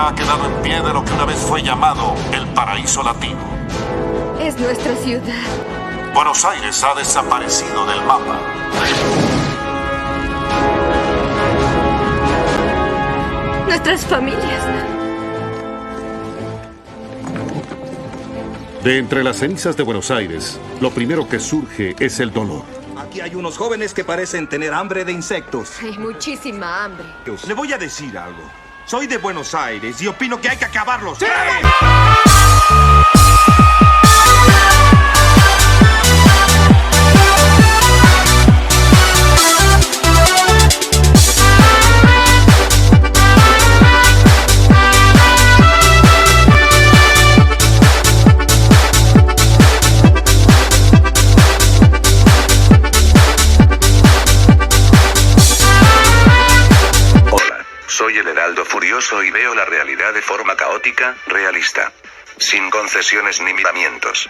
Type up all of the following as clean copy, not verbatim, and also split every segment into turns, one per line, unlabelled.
ha quedado en pie de lo que una vez fue llamado el paraíso latino.
Es nuestra ciudad.
Buenos Aires ha desaparecido del mapa.
Nuestras familias.
De entre las cenizas de Buenos Aires, lo primero que surge es el dolor.
Aquí hay unos jóvenes que parecen tener hambre de insectos.
Hay muchísima hambre.
Le voy a decir algo. Soy de Buenos Aires y opino que hay que acabarlos. ¡Sí!
Soy el Heraldo Furioso y veo la realidad de forma caótica, realista. Sin concesiones ni miramientos.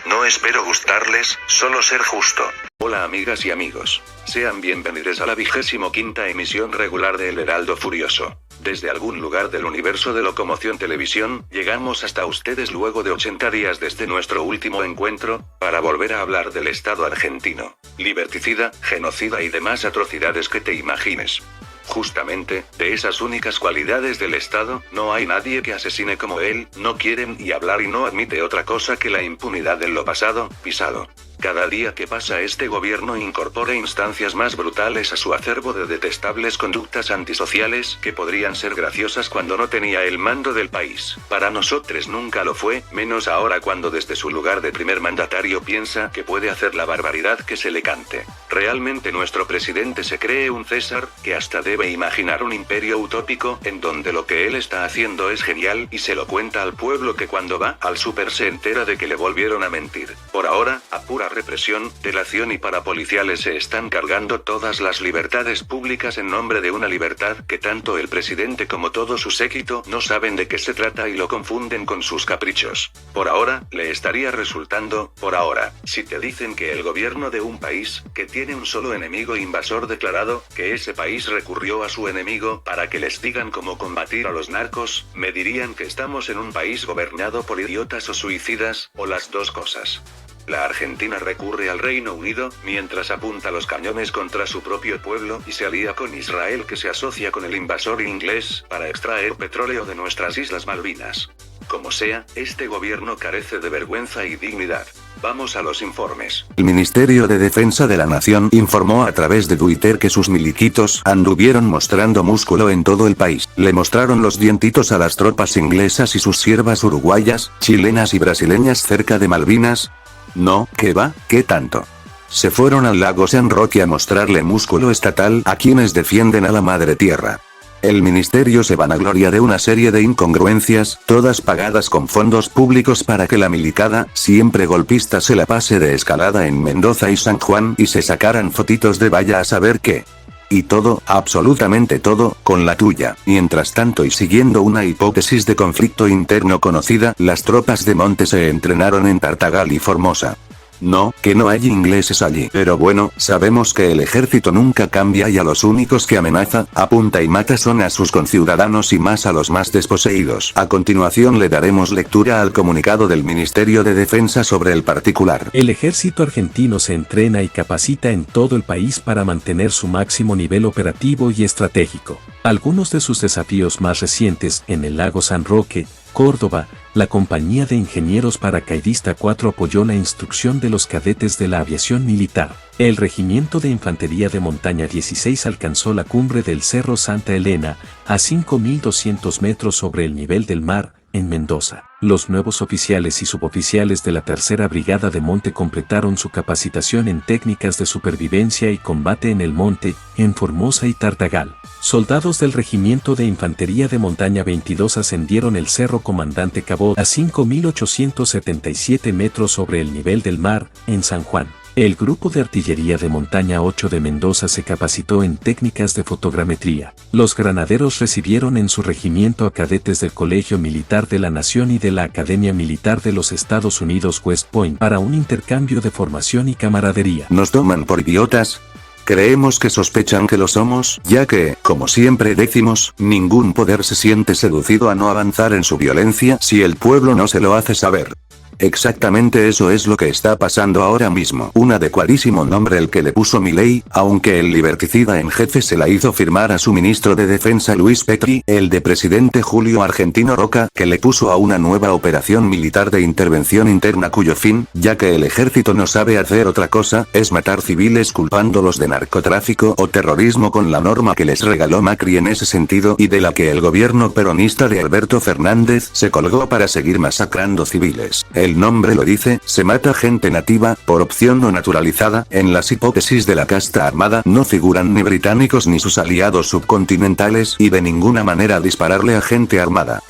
No espero gustarles, solo ser justo. Hola amigas y amigos. Sean bienvenidos a la 25ª emisión regular de El Heraldo Furioso. Desde algún lugar del universo de Locomoción Televisión, llegamos hasta ustedes luego de 80 días desde nuestro último encuentro, para volver a hablar del Estado argentino. Liberticida, genocida y demás atrocidades que te imagines. Justamente, de esas únicas cualidades del Estado, no hay nadie que asesine como él, no quieren ni hablar y no admite otra cosa que la impunidad de lo pasado, pisado. Cada día que pasa este gobierno incorpora instancias más brutales a su acervo de detestables conductas antisociales que podrían ser graciosas cuando no tenía el mando del país. Para nosotros nunca lo fue, menos ahora cuando desde su lugar de primer mandatario piensa que puede hacer la barbaridad que se le cante. Realmente nuestro presidente se cree un César, que hasta debe imaginar un imperio utópico en donde lo que él está haciendo es genial y se lo cuenta al pueblo que cuando va al súper se entera de que le volvieron a mentir. Por ahora, a pura represión, delación y parapoliciales se están cargando todas las libertades públicas en nombre de una libertad que tanto el presidente como todo su séquito no saben de qué se trata y lo confunden con sus caprichos. Por ahora, le estaría resultando, por ahora, si te dicen que el gobierno de un país, que tiene un solo enemigo invasor declarado, que ese país recurrió a su enemigo para que les digan cómo combatir a los narcos, me dirían que estamos en un país gobernado por idiotas o suicidas, o las dos cosas. La Argentina recurre al Reino Unido, mientras apunta los cañones contra su propio pueblo y se alía con Israel que se asocia con el invasor inglés para extraer petróleo de nuestras Islas Malvinas. Como sea, este gobierno carece de vergüenza y dignidad. Vamos a los informes. El Ministerio de Defensa de la Nación informó a través de Twitter que sus miliquitos anduvieron mostrando músculo en todo el país. Le mostraron los dientitos a las tropas inglesas y sus siervas uruguayas, chilenas y brasileñas cerca de Malvinas. No, ¿qué va? ¿Qué tanto? Se fueron al lago San Roque a mostrarle músculo estatal a quienes defienden a la madre tierra. El ministerio se vanagloria de una serie de incongruencias, todas pagadas con fondos públicos para que la milicada, siempre golpista, se la pase de escalada en Mendoza y San Juan y se sacaran fotitos de vaya a saber qué. Y todo, absolutamente todo, con la tuya. Mientras tanto y siguiendo una hipótesis de conflicto interno conocida, las tropas de Monte se entrenaron en Tartagal y Formosa. No, que no hay ingleses allí. Pero bueno, sabemos que el ejército nunca cambia y a los únicos que amenaza, apunta y mata son a sus conciudadanos y más a los más desposeídos. A continuación le daremos lectura al comunicado del Ministerio de Defensa sobre el particular.
El ejército argentino se entrena y capacita en todo el país para mantener su máximo nivel operativo y estratégico. Algunos de sus desafíos más recientes en el lago San Roque, Córdoba, la Compañía de Ingenieros Paracaidista 4 apoyó la instrucción de los cadetes de la aviación militar. El Regimiento de Infantería de Montaña 16 alcanzó la cumbre del Cerro Santa Elena, a 5.200 metros sobre el nivel del mar, en Mendoza. Los nuevos oficiales y suboficiales de la Tercera Brigada de Monte completaron su capacitación en técnicas de supervivencia y combate en el monte, en Formosa y Tartagal. Soldados del Regimiento de Infantería de Montaña 22 ascendieron el Cerro Comandante Cabot a 5.877 metros sobre el nivel del mar, en San Juan. El Grupo de Artillería de Montaña 8 de Mendoza se capacitó en técnicas de fotogrametría. Los granaderos recibieron en su regimiento a cadetes del Colegio Militar de la Nación y de la Academia Militar de los Estados Unidos West Point para un intercambio de formación y camaradería.
¿Nos toman por idiotas? Creemos que sospechan que lo somos, ya que, como siempre decimos, ningún poder se siente seducido a no avanzar en su violencia si el pueblo no se lo hace saber. Exactamente eso es lo que está pasando ahora mismo. Un adecuadísimo nombre el que le puso Milei, aunque el liberticida en jefe se la hizo firmar a su ministro de Defensa Luis Petri, el de presidente Julio Argentino Roca, que le puso a una nueva operación militar de intervención interna cuyo fin, ya que el ejército no sabe hacer otra cosa, es matar civiles culpándolos de narcotráfico o terrorismo con la norma que les regaló Macri en ese sentido y de la que el gobierno peronista de Alberto Fernández se colgó para seguir masacrando civiles. El nombre lo dice, se mata gente nativa, por opción o naturalizada. En las hipótesis de la casta armada no figuran ni británicos ni sus aliados subcontinentales y de ninguna manera dispararle a gente armada.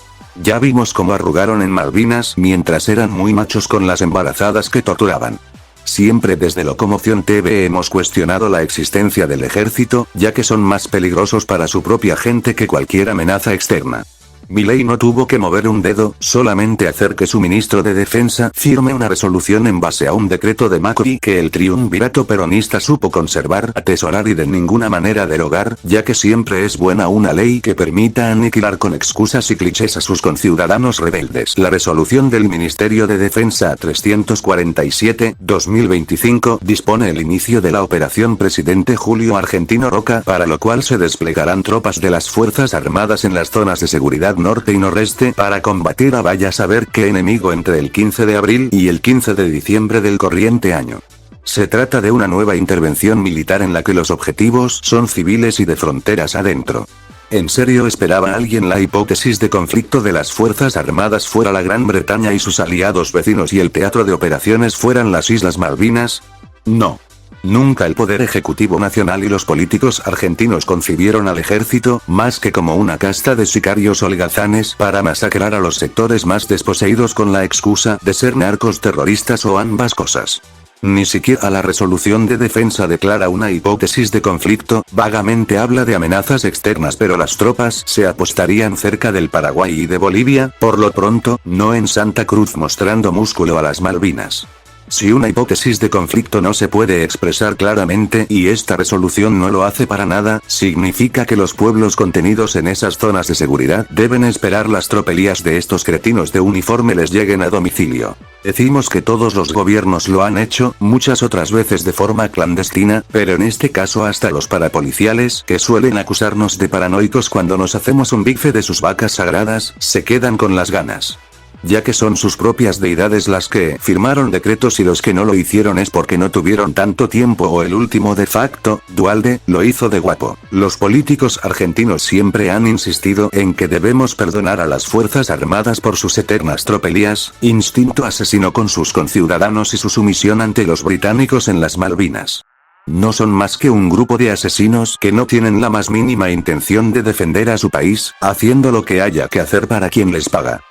Ya vimos cómo arrugaron en Malvinas mientras eran muy machos con las embarazadas que torturaban. Siempre desde Locomoción TV hemos cuestionado la existencia del ejército, ya que son más peligrosos para su propia gente que cualquier amenaza externa. Milei no tuvo que mover un dedo, solamente hacer que su ministro de Defensa firme una resolución en base a un decreto de Macri que el triunvirato peronista supo conservar, atesorar y de ninguna manera derogar, ya que siempre es buena una ley que permita aniquilar con excusas y clichés a sus conciudadanos rebeldes. La resolución del Ministerio de Defensa 347/2025 dispone el inicio de la operación Presidente Julio Argentino Roca, para lo cual se desplegarán tropas de las Fuerzas Armadas en las zonas de seguridad norte y noreste para combatir a vaya a saber qué enemigo entre el 15 de abril y el 15 de diciembre del corriente año. Se trata de una nueva intervención militar en la que los objetivos son civiles y de fronteras adentro. ¿En serio esperaba alguien la hipótesis de conflicto de las Fuerzas Armadas fuera la Gran Bretaña y sus aliados vecinos y el teatro de operaciones fueran las Islas Malvinas? No. Nunca el Poder Ejecutivo Nacional y los políticos argentinos concibieron al ejército más que como una casta de sicarios holgazanes para masacrar a los sectores más desposeídos con la excusa de ser narcos terroristas o ambas cosas. Ni siquiera la resolución de defensa declara una hipótesis de conflicto, vagamente habla de amenazas externas, pero las tropas se apostarían cerca del Paraguay y de Bolivia, por lo pronto, no en Santa Cruz mostrando músculo a las Malvinas. Si una hipótesis de conflicto no se puede expresar claramente y esta resolución no lo hace para nada, significa que los pueblos contenidos en esas zonas de seguridad deben esperar las tropelías de estos cretinos de uniforme les lleguen a domicilio. Decimos que todos los gobiernos lo han hecho, muchas otras veces de forma clandestina, pero en este caso hasta los parapoliciales, que suelen acusarnos de paranoicos cuando nos hacemos un bife de sus vacas sagradas, se quedan con las ganas. Ya que son sus propias deidades las que firmaron decretos y los que no lo hicieron es porque no tuvieron tanto tiempo o el último de facto, Duhalde, lo hizo de guapo. Los políticos argentinos siempre han insistido en que debemos perdonar a las Fuerzas Armadas por sus eternas tropelías, instinto asesino con sus conciudadanos y su sumisión ante los británicos en las Malvinas. No son más que un grupo de asesinos que no tienen la más mínima intención de defender a su país, haciendo lo que haya que hacer para quien les paga.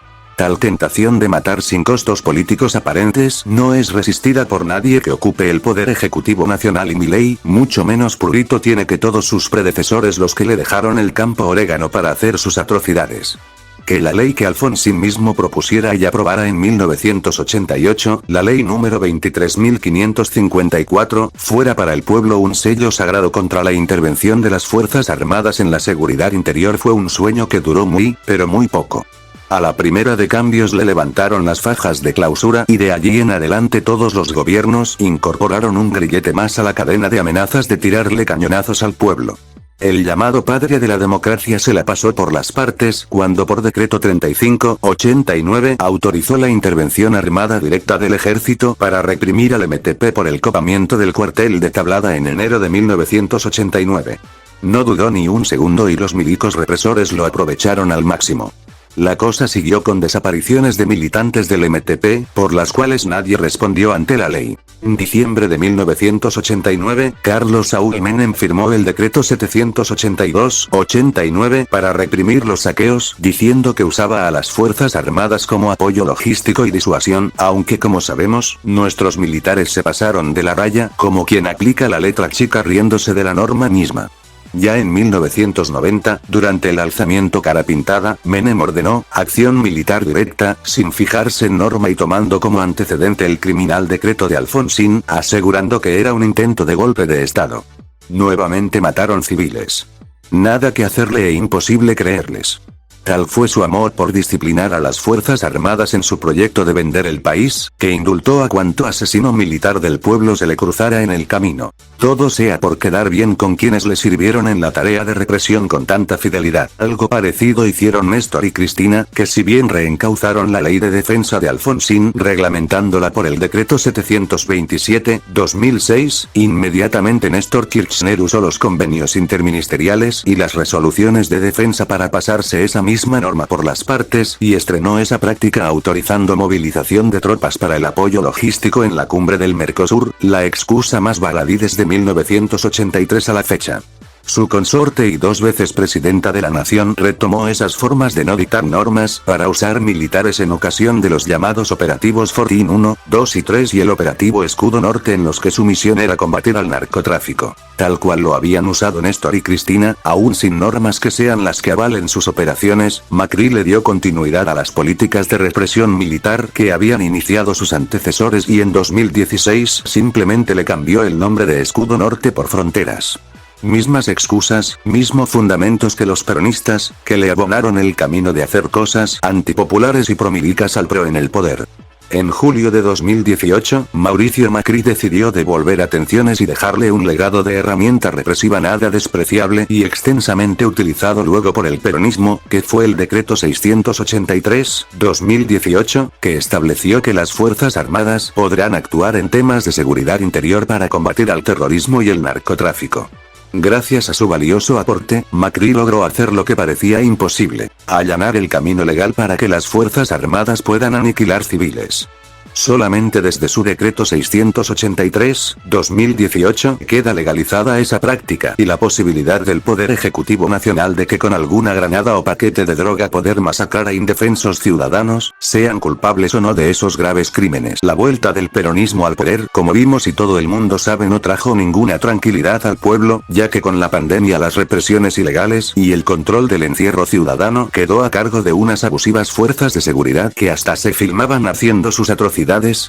Tal tentación de matar sin costos políticos aparentes no es resistida por nadie que ocupe el Poder Ejecutivo Nacional y Milei, mucho menos prurito tiene que todos sus predecesores los que le dejaron el campo orégano para hacer sus atrocidades. Que la ley que Alfonsín mismo propusiera y aprobara en 1988, la ley número 23.554, fuera para el pueblo un sello sagrado contra la intervención de las Fuerzas Armadas en la seguridad interior fue un sueño que duró muy, pero muy poco. A la primera de cambios le levantaron las fajas de clausura y de allí en adelante todos los gobiernos incorporaron un grillete más a la cadena de amenazas de tirarle cañonazos al pueblo. El llamado padre de la democracia se la pasó por las partes cuando por decreto 3589 autorizó la intervención armada directa del ejército para reprimir al MTP por el copamiento del cuartel de Tablada en enero de 1989. No dudó ni un segundo y los milicos represores lo aprovecharon al máximo. La cosa siguió con desapariciones de militantes del MTP, por las cuales nadie respondió ante la ley. En diciembre de 1989, Carlos Saúl Menem firmó el decreto 782-89 para reprimir los saqueos, diciendo que usaba a las Fuerzas Armadas como apoyo logístico y disuasión, aunque como sabemos, nuestros militares se pasaron de la raya, como quien aplica la letra chica riéndose de la norma misma. Ya en 1990, durante el alzamiento Cara Pintada, Menem ordenó acción militar directa, sin fijarse en norma y tomando como antecedente el criminal decreto de Alfonsín, asegurando que era un intento de golpe de Estado. Nuevamente mataron civiles. Nada que hacerle e imposible creerles. Tal fue su amor por disciplinar a las Fuerzas Armadas en su proyecto de vender el país, que indultó a cuanto asesino militar del pueblo se le cruzara en el camino. Todo sea por quedar bien con quienes le sirvieron en la tarea de represión con tanta fidelidad. Algo parecido hicieron Néstor y Cristina, que si bien reencauzaron la ley de defensa de Alfonsín reglamentándola por el decreto 727/2006, inmediatamente Néstor Kirchner usó los convenios interministeriales y las resoluciones de defensa para pasarse esa misma norma por las partes y estrenó esa práctica autorizando movilización de tropas para el apoyo logístico en la cumbre del Mercosur, la excusa más baladí desde 1983 a la fecha. Su consorte y 2 veces presidenta de la nación retomó esas formas de no dictar normas para usar militares en ocasión de los llamados operativos Fortín 1, 2 y 3 y el operativo Escudo Norte en los que su misión era combatir al narcotráfico. Tal cual lo habían usado Néstor y Cristina, aún sin normas que sean las que avalen sus operaciones, Macri le dio continuidad a las políticas de represión militar que habían iniciado sus antecesores y en 2016 simplemente le cambió el nombre de Escudo Norte por Fronteras. Mismas excusas, mismos fundamentos que los peronistas, que le abonaron el camino de hacer cosas antipopulares y promilicas al PRO en el poder. En julio de 2018, Mauricio Macri decidió devolver atenciones y dejarle un legado de herramienta represiva nada despreciable y extensamente utilizado luego por el peronismo, que fue el decreto 683/2018, que estableció que las Fuerzas Armadas podrán actuar en temas de seguridad interior para combatir al terrorismo y el narcotráfico. Gracias a su valioso aporte, Macri logró hacer lo que parecía imposible, allanar el camino legal para que las Fuerzas Armadas puedan aniquilar civiles. Solamente desde su decreto 683/2018 queda legalizada esa práctica y la posibilidad del Poder Ejecutivo Nacional de que con alguna granada o paquete de droga poder masacrar a indefensos ciudadanos, sean culpables o no de esos graves crímenes. La vuelta del peronismo al poder, como vimos y todo el mundo sabe, no trajo ninguna tranquilidad al pueblo, ya que con la pandemia las represiones ilegales y el control del encierro ciudadano quedó a cargo de unas abusivas fuerzas de seguridad que hasta se filmaban haciendo sus atrocidades.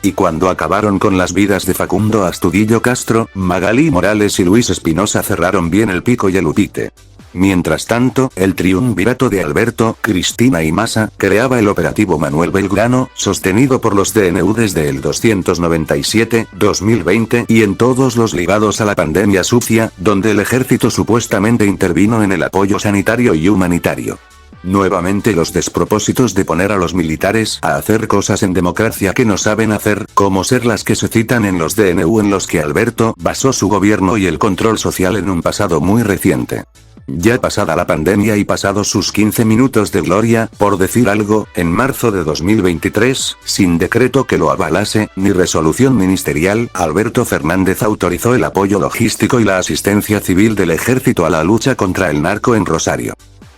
Y cuando acabaron con las vidas de Facundo Astudillo Castro, Magalí Morales y Luis Espinosa cerraron bien el pico y el upite. Mientras tanto, el triunvirato de Alberto, Cristina y Massa creaba el operativo Manuel Belgrano, sostenido por los DNU desde el 297/2020 y en todos los ligados a la pandemia sucia, donde el ejército supuestamente intervino en el apoyo sanitario y humanitario. Nuevamente los despropósitos de poner a los militares a hacer cosas en democracia que no saben hacer, como ser las que se citan en los DNU en los que Alberto basó su gobierno y el control social en un pasado muy reciente. Ya pasada la pandemia y pasados sus 15 minutos de gloria, por decir algo, en marzo de 2023, sin decreto que lo avalase, ni resolución ministerial, Alberto Fernández autorizó el apoyo logístico y la asistencia civil del ejército a la lucha contra el narco en Rosario.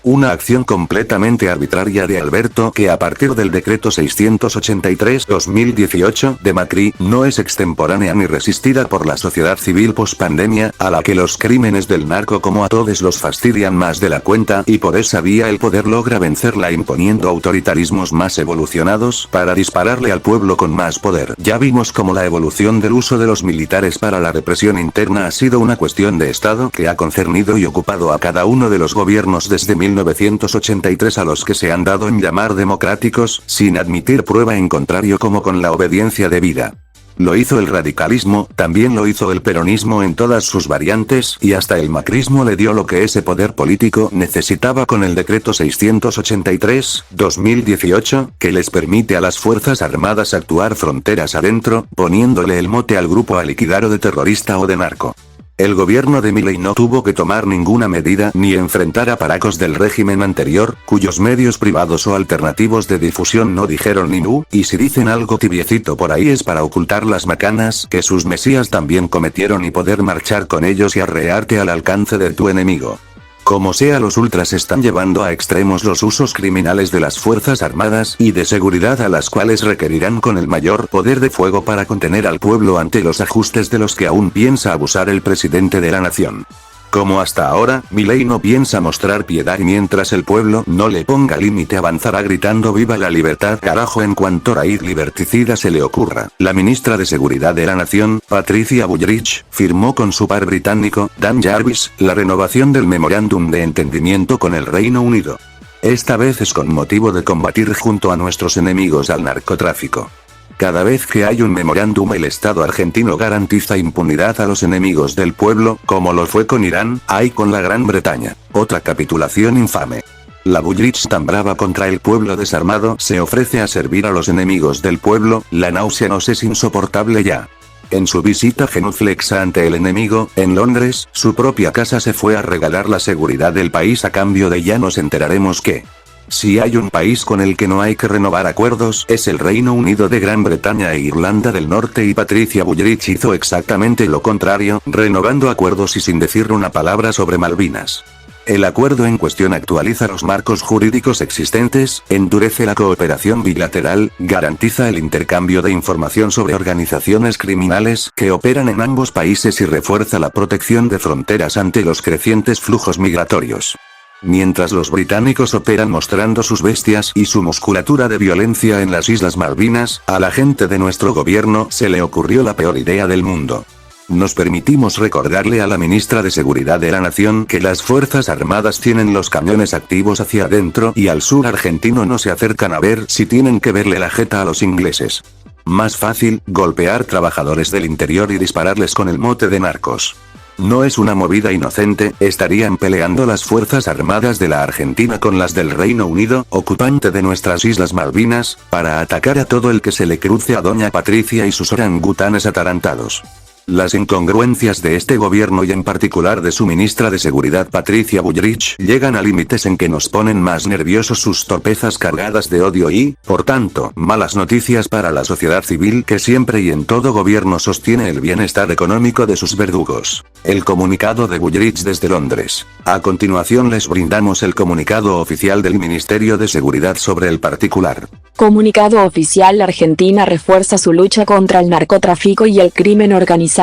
Una acción completamente arbitraria de Alberto que a partir del decreto 683/2018 de Macri no es extemporánea ni resistida por la sociedad civil pospandemia, a la que los crímenes del narco como a todos los fastidian más de la cuenta y por esa vía el poder logra vencerla imponiendo autoritarismos más evolucionados para dispararle al pueblo con más poder. Ya vimos cómo la evolución del uso de los militares para la represión interna ha sido una cuestión de Estado que ha concernido y ocupado a cada uno de los gobiernos desde 1983 a los que se han dado en llamar democráticos, sin admitir prueba en contrario como con la obediencia debida. Lo hizo el radicalismo, también lo hizo el peronismo en todas sus variantes, y hasta el macrismo le dio lo que ese poder político necesitaba con el decreto 683/2018, que les permite a las Fuerzas Armadas actuar fronteras adentro, poniéndole el mote al grupo a liquidar o de terrorista o de narco. El gobierno de Milei no tuvo que tomar ninguna medida ni enfrentar a paracos del régimen anterior, cuyos medios privados o alternativos de difusión no dijeron ni nu, y si dicen algo tibiecito por ahí es para ocultar las macanas que sus mesías también cometieron y poder marchar con ellos y arrearte al alcance de tu enemigo. Como sea, los ultras están llevando a extremos los usos criminales de las Fuerzas Armadas y de seguridad a las cuales requerirán con el mayor poder de fuego para contener al pueblo ante los ajustes de los que aún piensa abusar el presidente de la nación. Como hasta ahora, Milei no piensa mostrar piedad y mientras el pueblo no le ponga límite avanzará gritando viva la libertad carajo en cuanto raíz liberticida se le ocurra. La ministra de Seguridad de la Nación, Patricia Bullrich, firmó con su par británico, Dan Jarvis, la renovación del memorándum de entendimiento con el Reino Unido. Esta vez es con motivo de combatir junto a nuestros enemigos al narcotráfico. Cada vez que hay un memorándum el Estado argentino garantiza impunidad a los enemigos del pueblo, como lo fue con Irán, hay con la Gran Bretaña. Otra capitulación infame. La Bullrich tan brava contra el pueblo desarmado se ofrece a servir a los enemigos del pueblo, la náusea nos es insoportable ya. En su visita genuflexa ante el enemigo, en Londres, su propia casa se fue a regalar la seguridad del país a cambio de ya nos enteraremos que... Si hay un país con el que no hay que renovar acuerdos, es el Reino Unido de Gran Bretaña e Irlanda del Norte y Patricia Bullrich hizo exactamente lo contrario, renovando acuerdos y sin decir una palabra sobre Malvinas. El acuerdo en cuestión actualiza los marcos jurídicos existentes, endurece la cooperación bilateral, garantiza el intercambio de información sobre organizaciones criminales que operan en ambos países y refuerza la protección de fronteras ante los crecientes flujos migratorios. Mientras los británicos operan mostrando sus bestias y su musculatura de violencia en las Islas Malvinas, a la gente de nuestro gobierno se le ocurrió la peor idea del mundo. Nos permitimos recordarle a la ministra de Seguridad de la Nación que las Fuerzas Armadas tienen los cañones activos hacia adentro y al sur argentino no se acercan a ver si tienen que verle la jeta a los ingleses. Más fácil, golpear trabajadores del interior y dispararles con el mote de narcos. No es una movida inocente, estarían peleando las Fuerzas Armadas de la Argentina con las del Reino Unido, ocupante de nuestras Islas Malvinas, para atacar a todo el que se le cruce a doña Patricia y sus orangutanes atarantados. Las incongruencias de este gobierno y en particular de su ministra de Seguridad Patricia Bullrich llegan a límites en que nos ponen más nerviosos sus torpezas cargadas de odio y, por tanto, malas noticias para la sociedad civil que siempre y en todo gobierno sostiene el bienestar económico de sus verdugos. El comunicado de Bullrich desde Londres. A continuación les brindamos el comunicado oficial del Ministerio de Seguridad sobre el particular.
Comunicado oficial: Argentina refuerza su lucha contra el narcotráfico y el crimen organizado.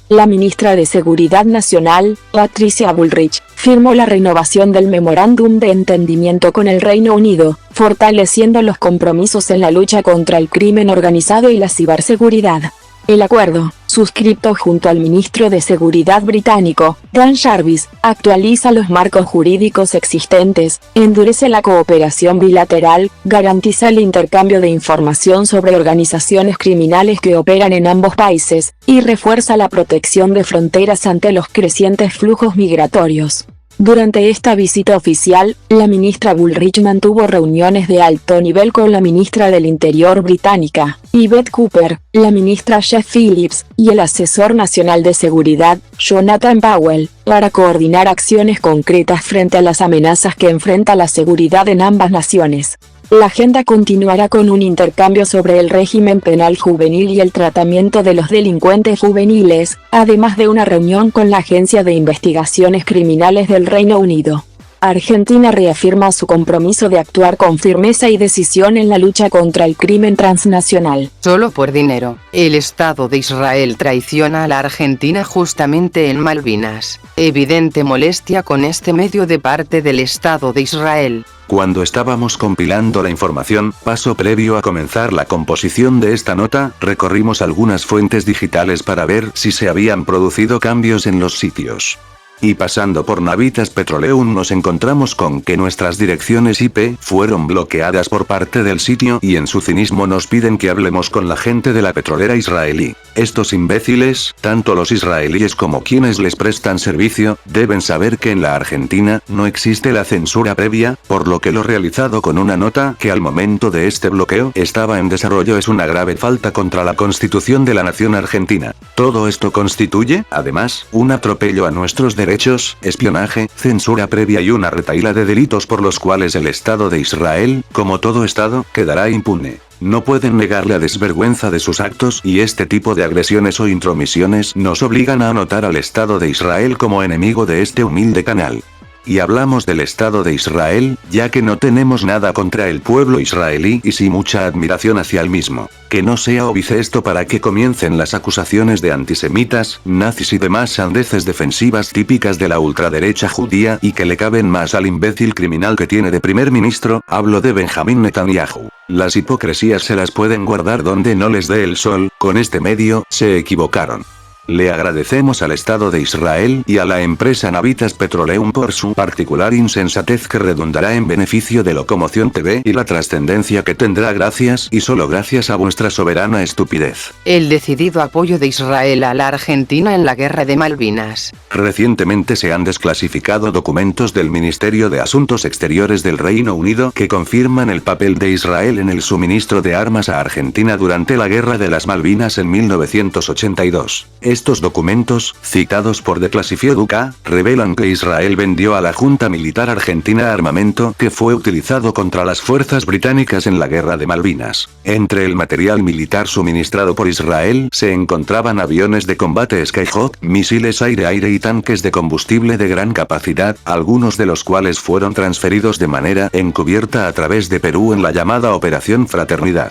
La ministra de Seguridad Nacional, Patricia Bullrich, firmó la renovación del memorándum de entendimiento con el Reino Unido, fortaleciendo los compromisos en la lucha contra el crimen organizado y la ciberseguridad. El acuerdo, suscrito junto al ministro de Seguridad británico, Dan Jarvis, actualiza los marcos jurídicos existentes, endurece la cooperación bilateral, garantiza el intercambio de información sobre organizaciones criminales que operan en ambos países, y refuerza la protección de fronteras ante los crecientes flujos migratorios. Durante esta visita oficial, la ministra Bullrich mantuvo reuniones de alto nivel con la ministra del Interior británica, Yvette Cooper, la ministra Jeff Phillips, y el asesor nacional de seguridad, Jonathan Powell, para coordinar acciones concretas frente a las amenazas que enfrenta la seguridad en ambas naciones. La agenda continuará con un intercambio sobre el régimen penal juvenil y el tratamiento de los delincuentes juveniles, además de una reunión con la Agencia de Investigaciones Criminales del Reino Unido. Argentina reafirma su compromiso de actuar con firmeza y decisión en la lucha contra el crimen transnacional.
Solo por dinero, el Estado de Israel traiciona a la Argentina justamente en Malvinas. Evidente molestia con este medio de parte del Estado de Israel.
Cuando estábamos compilando la información, paso previo a comenzar la composición de esta nota, recorrimos algunas fuentes digitales para ver si se habían producido cambios en los sitios. Y pasando por Navitas Petroleum nos encontramos con que nuestras direcciones IP fueron bloqueadas por parte del sitio y en su cinismo nos piden que hablemos con la gente de la petrolera israelí. Estos imbéciles, tanto los israelíes como quienes les prestan servicio, deben saber que en la Argentina no existe la censura previa, por lo que lo realizado con una nota que al momento de este bloqueo estaba en desarrollo es una grave falta contra la Constitución de la Nación Argentina. Todo esto constituye, además, un atropello a nuestros derechos, espionaje, censura previa y una retahíla de delitos por los cuales el Estado de Israel, como todo Estado, quedará impune. No pueden negar la desvergüenza de sus actos y este tipo de agresiones o intromisiones nos obligan a anotar al Estado de Israel como enemigo de este humilde canal. Y hablamos del Estado de Israel, ya que no tenemos nada contra el pueblo israelí y sí mucha admiración hacia el mismo. Que no sea óbice esto para que comiencen las acusaciones de antisemitas, nazis y demás sandeces defensivas típicas de la ultraderecha judía y que le caben más al imbécil criminal que tiene de primer ministro, hablo de Benjamín Netanyahu. Las hipocresías se las pueden guardar donde no les dé el sol, con este medio, se equivocaron. Le agradecemos al Estado de Israel y a la empresa Navitas Petroleum por su particular insensatez que redundará en beneficio de Locomoción TV y la trascendencia que tendrá gracias y solo gracias a vuestra soberana estupidez.
El decidido apoyo de Israel a la Argentina en la guerra de Malvinas.
Recientemente se han desclasificado documentos del Ministerio de Asuntos Exteriores del Reino Unido que confirman el papel de Israel en el suministro de armas a Argentina durante la Guerra de las Malvinas en 1982. Estos documentos, citados por The Classified UK, revelan que Israel vendió a la Junta Militar Argentina armamento que fue utilizado contra las fuerzas británicas en la Guerra de Malvinas. Entre el material militar suministrado por Israel se encontraban aviones de combate Skyhawk, misiles aire-aire y tanques de combustible de gran capacidad, algunos de los cuales fueron transferidos de manera encubierta a través de Perú en la llamada Operación Fraternidad.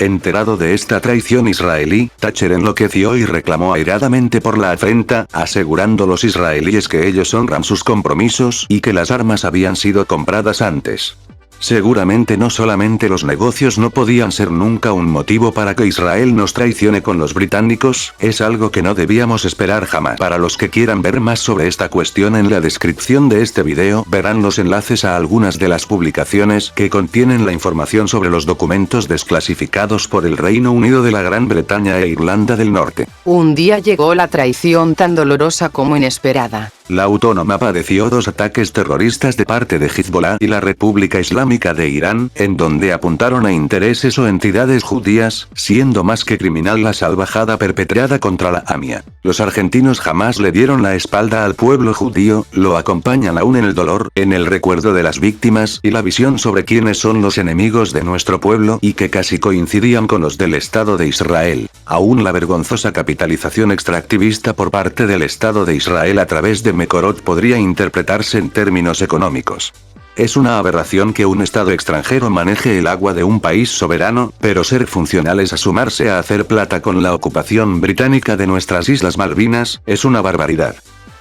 Enterado de esta traición israelí, Thatcher enloqueció y reclamó airadamente por la afrenta, asegurando los israelíes que ellos honran sus compromisos y que las armas habían sido compradas antes. Seguramente no solamente los negocios no podían ser nunca un motivo para que Israel nos traicione con los británicos, es algo que no debíamos esperar jamás. Para los que quieran ver más sobre esta cuestión, en la descripción de este video verán los enlaces a algunas de las publicaciones que contienen la información sobre los documentos desclasificados por el Reino Unido de la Gran Bretaña e Irlanda del Norte.
Un día llegó la traición tan dolorosa como inesperada.
La autónoma padeció 2 ataques terroristas de parte de Hezbollah y la República Islámica de Irán, en donde apuntaron a intereses o entidades judías, siendo más que criminal la salvajada perpetrada contra la AMIA. Los argentinos jamás le dieron la espalda al pueblo judío, lo acompañan aún en el dolor, en el recuerdo de las víctimas y la visión sobre quiénes son los enemigos de nuestro pueblo y que casi coincidían con los del Estado de Israel. Aún la vergonzosa capitalización extractivista por parte del Estado de Israel a través de Mekorot podría interpretarse en términos económicos. Es una aberración que un Estado extranjero maneje el agua de un país soberano, pero ser funcionales a sumarse a hacer plata con la ocupación británica de nuestras Islas Malvinas, es una barbaridad.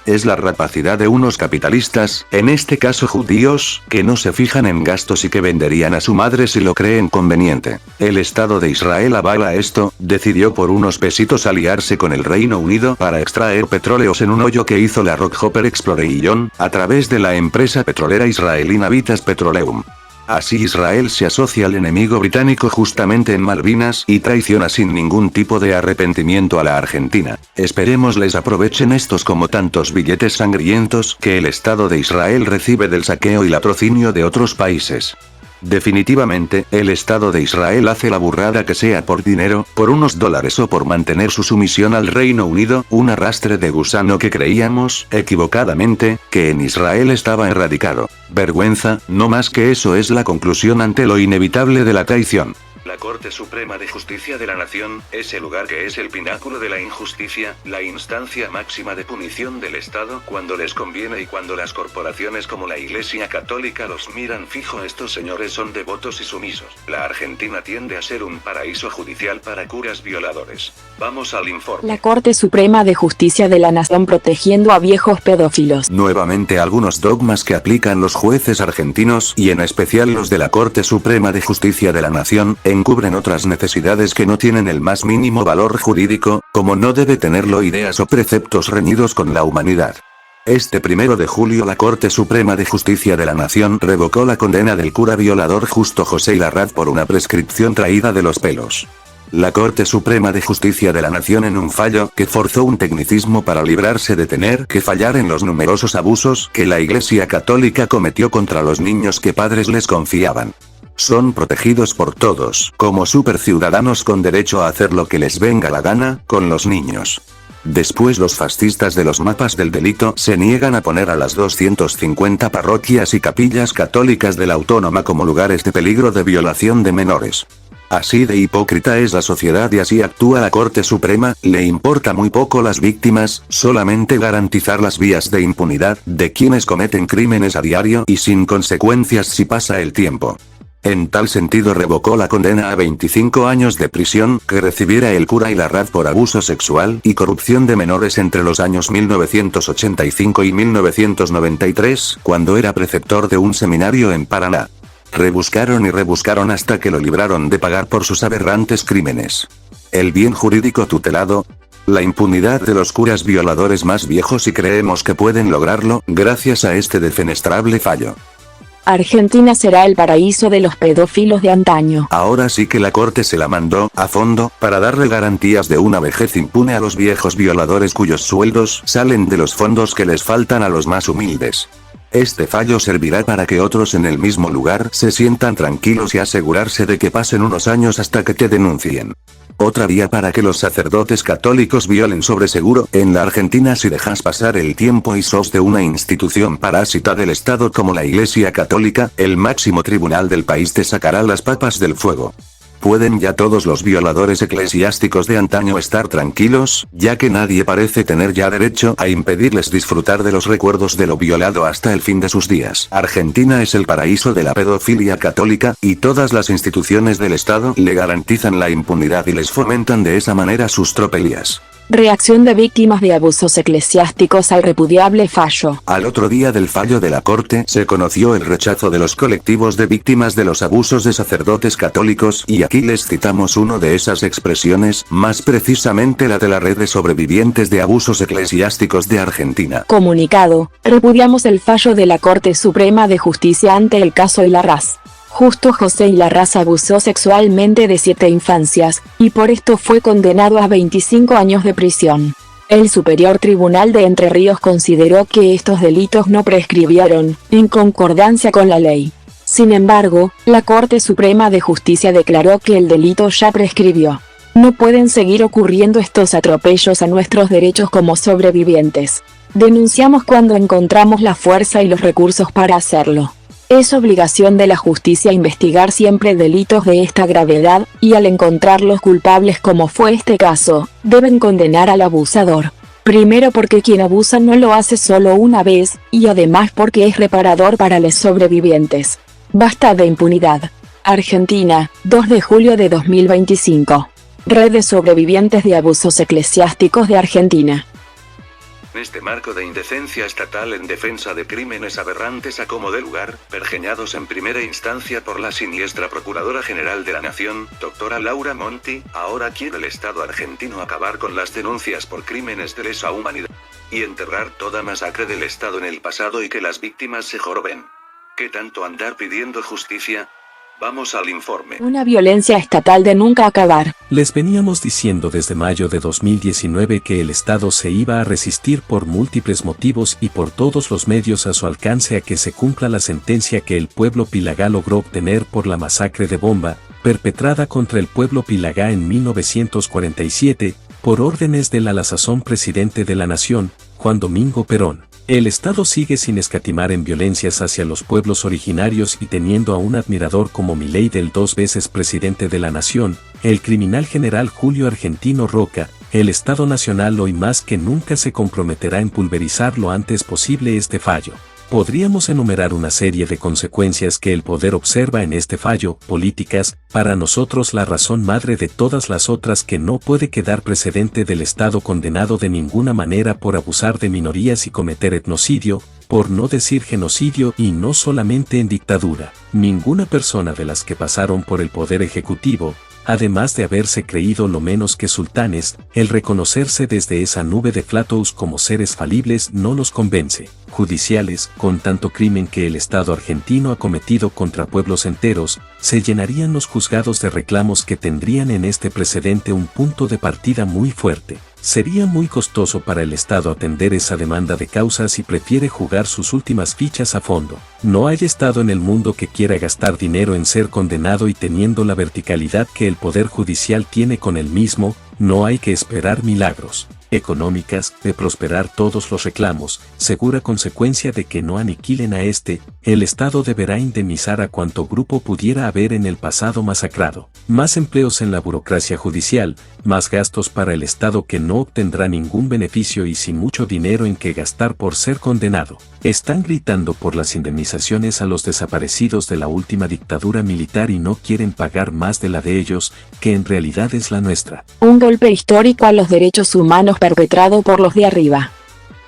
Es la rapacidad de unos capitalistas, en este caso judíos, que no se fijan en gastos y que venderían a su madre si lo creen conveniente. El Estado de Israel avala esto, decidió por unos pesitos aliarse con el Reino Unido para extraer petróleos en un hoyo que hizo la Rockhopper Exploration, a través de la empresa petrolera israelí Navitas Petroleum. Así Israel se asocia al enemigo británico justamente en Malvinas y traiciona sin ningún tipo de arrepentimiento a la Argentina. Esperemos les aprovechen estos como tantos billetes sangrientos que el Estado de Israel recibe del saqueo y latrocinio de otros países. Definitivamente, el Estado de Israel hace la burrada que sea por dinero, por unos dólares o por mantener su sumisión al Reino Unido, un arrastre de gusano que creíamos, equivocadamente, que en Israel estaba erradicado. Vergüenza, no más que eso es la conclusión ante lo inevitable de la traición. La Corte Suprema de Justicia de la Nación, es el lugar que es el pináculo de la injusticia, la instancia máxima de punición del Estado cuando les conviene y cuando las corporaciones como la Iglesia Católica los miran fijo. Estos señores son devotos y sumisos. La Argentina tiende a ser un paraíso judicial para curas violadores. Vamos al informe.
La Corte Suprema de Justicia de la Nación protegiendo a viejos pedófilos.
Nuevamente algunos dogmas que aplican los jueces argentinos y en especial los de la Corte Suprema de Justicia de la Nación, encubren otras necesidades que no tienen el más mínimo valor jurídico, como no debe tenerlo ideas o preceptos reñidos con la humanidad. Este 1 de julio la Corte Suprema de Justicia de la Nación revocó la condena del cura violador Justo José Larraz por una prescripción traída de los pelos. La Corte Suprema de Justicia de la Nación, en un fallo que forzó un tecnicismo para librarse de tener que fallar en los numerosos abusos que la Iglesia Católica cometió contra los niños que padres les confiaban. Son protegidos por todos, como superciudadanos con derecho a hacer lo que les venga la gana, con los niños. Después los fascistas de los mapas del delito se niegan a poner a las 250 parroquias y capillas católicas de la Autónoma como lugares de peligro de violación de menores. Así de hipócrita es la sociedad y así actúa la Corte Suprema, le importa muy poco las víctimas, solamente garantizar las vías de impunidad de quienes cometen crímenes a diario y sin consecuencias si pasa el tiempo. En tal sentido revocó la condena a 25 años de prisión que recibiera el cura Ilarraz por abuso sexual y corrupción de menores entre los años 1985 y 1993, cuando era preceptor de un seminario en Paraná. Rebuscaron y rebuscaron hasta que lo libraron de pagar por sus aberrantes crímenes. El bien jurídico tutelado, la impunidad de los curas violadores más viejos y creemos que pueden lograrlo gracias a este defenestrable fallo.
Argentina será el paraíso de los pedófilos de antaño.
Ahora sí que la corte se la mandó a fondo para darle garantías de una vejez impune a los viejos violadores cuyos sueldos salen de los fondos que les faltan a los más humildes. Este fallo servirá para que otros en el mismo lugar se sientan tranquilos y asegurarse de que pasen unos años hasta que te denuncien. Otra vía para que los sacerdotes católicos violen sobre seguro en la Argentina si dejas pasar el tiempo y sos de una institución parásita del Estado como la Iglesia Católica, el máximo tribunal del país te sacará las papas del fuego. Pueden ya todos los violadores eclesiásticos de antaño estar tranquilos, ya que nadie parece tener ya derecho a impedirles disfrutar de los recuerdos de lo violado hasta el fin de sus días. Argentina es el paraíso de la pedofilia católica, y todas las instituciones del Estado le garantizan la impunidad y les fomentan de esa manera sus tropelías.
Reacción de víctimas de abusos eclesiásticos al repudiable fallo.
Al otro día del fallo de la Corte se conoció el rechazo de los colectivos de víctimas de los abusos de sacerdotes católicos y aquí les citamos una de esas expresiones, más precisamente la de la Red de Sobrevivientes de Abusos Eclesiásticos de Argentina.
Comunicado, repudiamos el fallo de la Corte Suprema de Justicia ante el caso Ilarraz. Justo José Ilarraz abusó sexualmente de 7 infancias, y por esto fue condenado a 25 años de prisión. El Superior Tribunal de Entre Ríos consideró que estos delitos no prescribieron, en concordancia con la ley. Sin embargo, la Corte Suprema de Justicia declaró que el delito ya prescribió. No pueden seguir ocurriendo estos atropellos a nuestros derechos como sobrevivientes. Denunciamos cuando encontramos la fuerza y los recursos para hacerlo. Es obligación de la justicia investigar siempre delitos de esta gravedad, y al encontrarlos culpables como fue este caso, deben condenar al abusador. Primero porque quien abusa no lo hace solo una vez, y además porque es reparador para los sobrevivientes. Basta de impunidad. Argentina, 2 de julio de 2025. Red de Sobrevivientes de Abusos Eclesiásticos de Argentina.
En este marco de indecencia estatal en defensa de crímenes aberrantes a como de lugar, pergeñados en primera instancia por la siniestra Procuradora General de la Nación, doctora Laura Monti, ahora quiere el Estado argentino acabar con las denuncias por crímenes de lesa humanidad y enterrar toda masacre del Estado en el pasado y que las víctimas se joroben. ¿Qué tanto andar pidiendo justicia? Vamos al informe.
Una violencia estatal de nunca acabar.
Les veníamos diciendo desde mayo de 2019 que el Estado se iba a resistir por múltiples motivos y por todos los medios a su alcance a que se cumpla la sentencia que el pueblo pilagá logró obtener por la masacre de bomba, perpetrada contra el pueblo pilagá en 1947, por órdenes del a la sazón presidente de la Nación, Juan Domingo Perón. El Estado sigue sin escatimar en violencias hacia los pueblos originarios y teniendo a un admirador como Milei del 2 veces presidente de la Nación, el criminal general Julio Argentino Roca, el Estado Nacional hoy más que nunca se comprometerá en pulverizar lo antes posible este fallo. Podríamos enumerar una serie de consecuencias que el poder observa en este fallo, políticas, para nosotros la razón madre de todas las otras que no puede quedar precedente del Estado condenado de ninguna manera por abusar de minorías y cometer etnocidio, por no decir genocidio y no solamente en dictadura. Ninguna persona de las que pasaron por el poder ejecutivo, además de haberse creído lo menos que sultanes, el reconocerse desde esa nube de flatos como seres falibles no los convence. Judiciales, con tanto crimen que el Estado argentino ha cometido contra pueblos enteros, se llenarían los juzgados de reclamos que tendrían en este precedente un punto de partida muy fuerte. Sería muy costoso para el Estado atender esa demanda de causas y prefiere jugar sus últimas fichas a fondo. No hay Estado en el mundo que quiera gastar dinero en ser condenado y teniendo la verticalidad que el Poder Judicial tiene con el mismo, no hay que esperar milagros. económicas, de prosperar todos los reclamos, segura consecuencia de que no aniquilen a este, el Estado deberá indemnizar a cuanto grupo pudiera haber en el pasado masacrado. Más empleos en la burocracia judicial, más gastos para el Estado que no obtendrá ningún beneficio y sin mucho dinero en que gastar por ser condenado. Están gritando por las indemnizaciones a los desaparecidos de la última dictadura militar y no quieren pagar más de la de ellos, que en realidad es la nuestra.
Un golpe histórico a los derechos humanos perpetrado por los de arriba.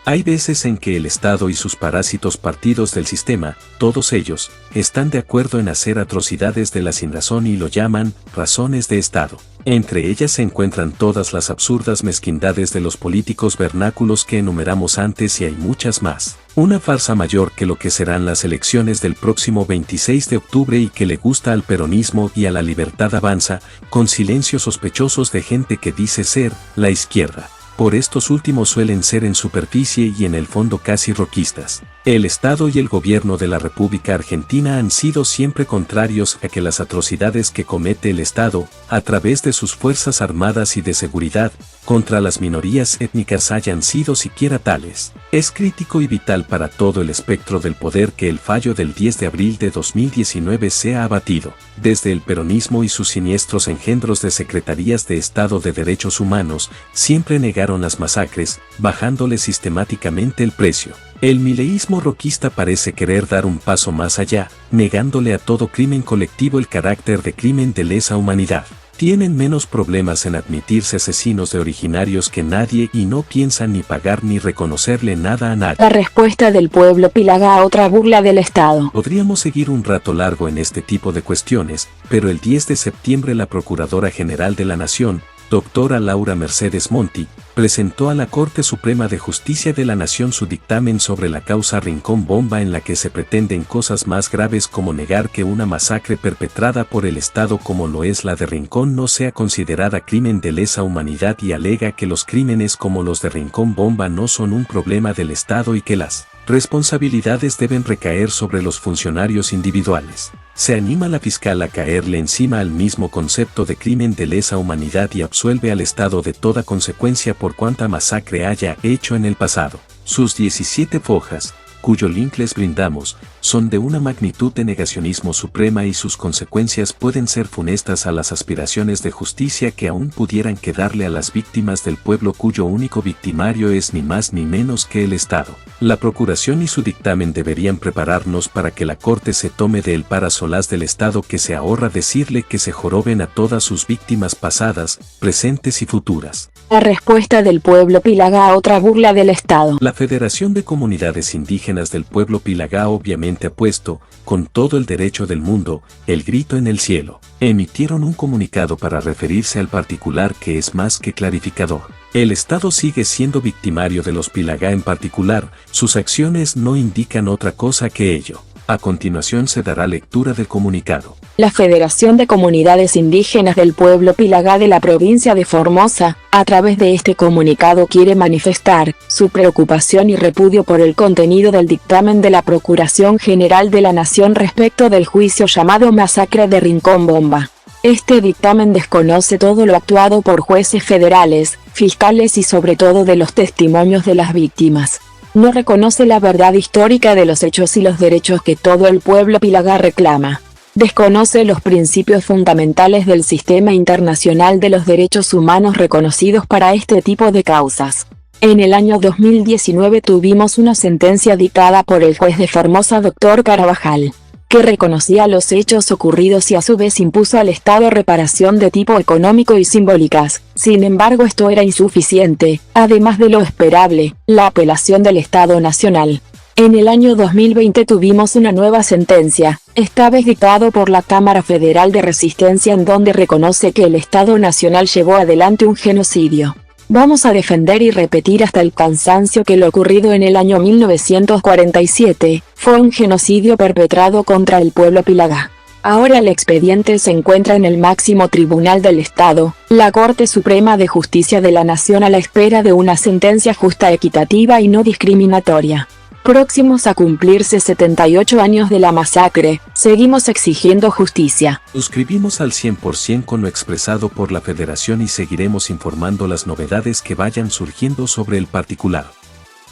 Hay veces en que el Estado y sus parásitos partidos del sistema, todos ellos, están de acuerdo en hacer atrocidades de la sinrazón y lo llaman razones de Estado. Entre ellas se encuentran todas las absurdas mezquindades de los políticos vernáculos que enumeramos antes y hay muchas más. Una farsa mayor que lo que serán las elecciones del próximo 26 de octubre y que le gusta al peronismo y a la libertad avanza, con silencios sospechosos de gente que dice ser la izquierda. Por estos últimos suelen ser en superficie y en el fondo casi roquistas. El Estado y el gobierno de la República Argentina han sido siempre contrarios a que las atrocidades que comete el Estado, a través de sus fuerzas armadas y de seguridad, contra las minorías étnicas hayan sido siquiera tales. Es crítico y vital para todo el espectro del poder que el fallo del 10 de abril de 2019 sea abatido. Desde el peronismo y sus siniestros engendros de secretarías de Estado de Derechos Humanos, siempre negaron las masacres, bajándole sistemáticamente el precio. El mileísmo roquista parece querer dar un paso más allá, negándole a todo crimen colectivo el carácter de crimen de lesa humanidad. Tienen menos problemas en admitirse asesinos de originarios que nadie y no piensan ni pagar ni reconocerle nada a nadie.
La respuesta del pueblo Pilagá a otra burla del Estado.
Podríamos seguir un rato largo en este tipo de cuestiones, pero el 10 de septiembre la Procuradora General de la Nación, doctora Laura Mercedes Monti, presentó a la Corte Suprema de Justicia de la Nación su dictamen sobre la causa Rincón Bomba en la que se pretenden cosas más graves como negar que una masacre perpetrada por el Estado como lo es la de Rincón no sea considerada crimen de lesa humanidad y alega que los crímenes como los de Rincón Bomba no son un problema del Estado y que las responsabilidades deben recaer sobre los funcionarios individuales. Se anima a la fiscal a caerle encima al mismo concepto de crimen de lesa humanidad y absuelve al Estado de toda consecuencia por cuanta masacre haya hecho en el pasado. Sus 17 fojas, cuyo link les brindamos, son de una magnitud de negacionismo suprema y sus consecuencias pueden ser funestas a las aspiraciones de justicia que aún pudieran quedarle a las víctimas del pueblo cuyo único victimario es ni más ni menos que el Estado. La Procuración y su dictamen deberían prepararnos para que la Corte se tome de él para solaz del Estado que se ahorra decirle que se joroben a todas sus víctimas pasadas, presentes y futuras.
La respuesta del pueblo Pilagá a otra burla del Estado.
La Federación de Comunidades Indígenas del Pueblo Pilagá obviamente ha puesto, con todo el derecho del mundo, el grito en el cielo. Emitieron un comunicado para referirse al particular que es más que clarificador. El Estado sigue siendo victimario de los Pilagá en particular, sus acciones no indican otra cosa que ello. A continuación se dará lectura del comunicado.
La Federación de Comunidades Indígenas del Pueblo Pilagá de la provincia de Formosa, a través de este comunicado quiere manifestar su preocupación y repudio por el contenido del dictamen de la Procuración General de la Nación respecto del juicio llamado Masacre de Rincón Bomba. Este dictamen desconoce todo lo actuado por jueces federales, fiscales y sobre todo de los testimonios de las víctimas. No reconoce la verdad histórica de los hechos y los derechos que todo el pueblo Pilagá reclama. Desconoce los principios fundamentales del sistema internacional de los derechos humanos reconocidos para este tipo de causas. En el año 2019 tuvimos una sentencia dictada por el juez de Formosa Dr. Carabajal, que reconocía los hechos ocurridos y a su vez impuso al Estado reparación de tipo económico y simbólicas. Sin embargo, esto era insuficiente, además de lo esperable, la apelación del Estado Nacional. En el año 2020 tuvimos una nueva sentencia, esta vez dictado por la Cámara Federal de Resistencia en donde reconoce que el Estado Nacional llevó adelante un genocidio. Vamos a defender y repetir hasta el cansancio que lo ocurrido en el año 1947 fue un genocidio perpetrado contra el pueblo Pilagá. Ahora el expediente se encuentra en el máximo tribunal del Estado, la Corte Suprema de Justicia de la Nación, a la espera de una sentencia justa, equitativa y no discriminatoria. Próximos a cumplirse 78 años de la masacre, seguimos exigiendo justicia.
Suscribimos al 100% con lo expresado por la Federación y seguiremos informando las novedades que vayan surgiendo sobre el particular.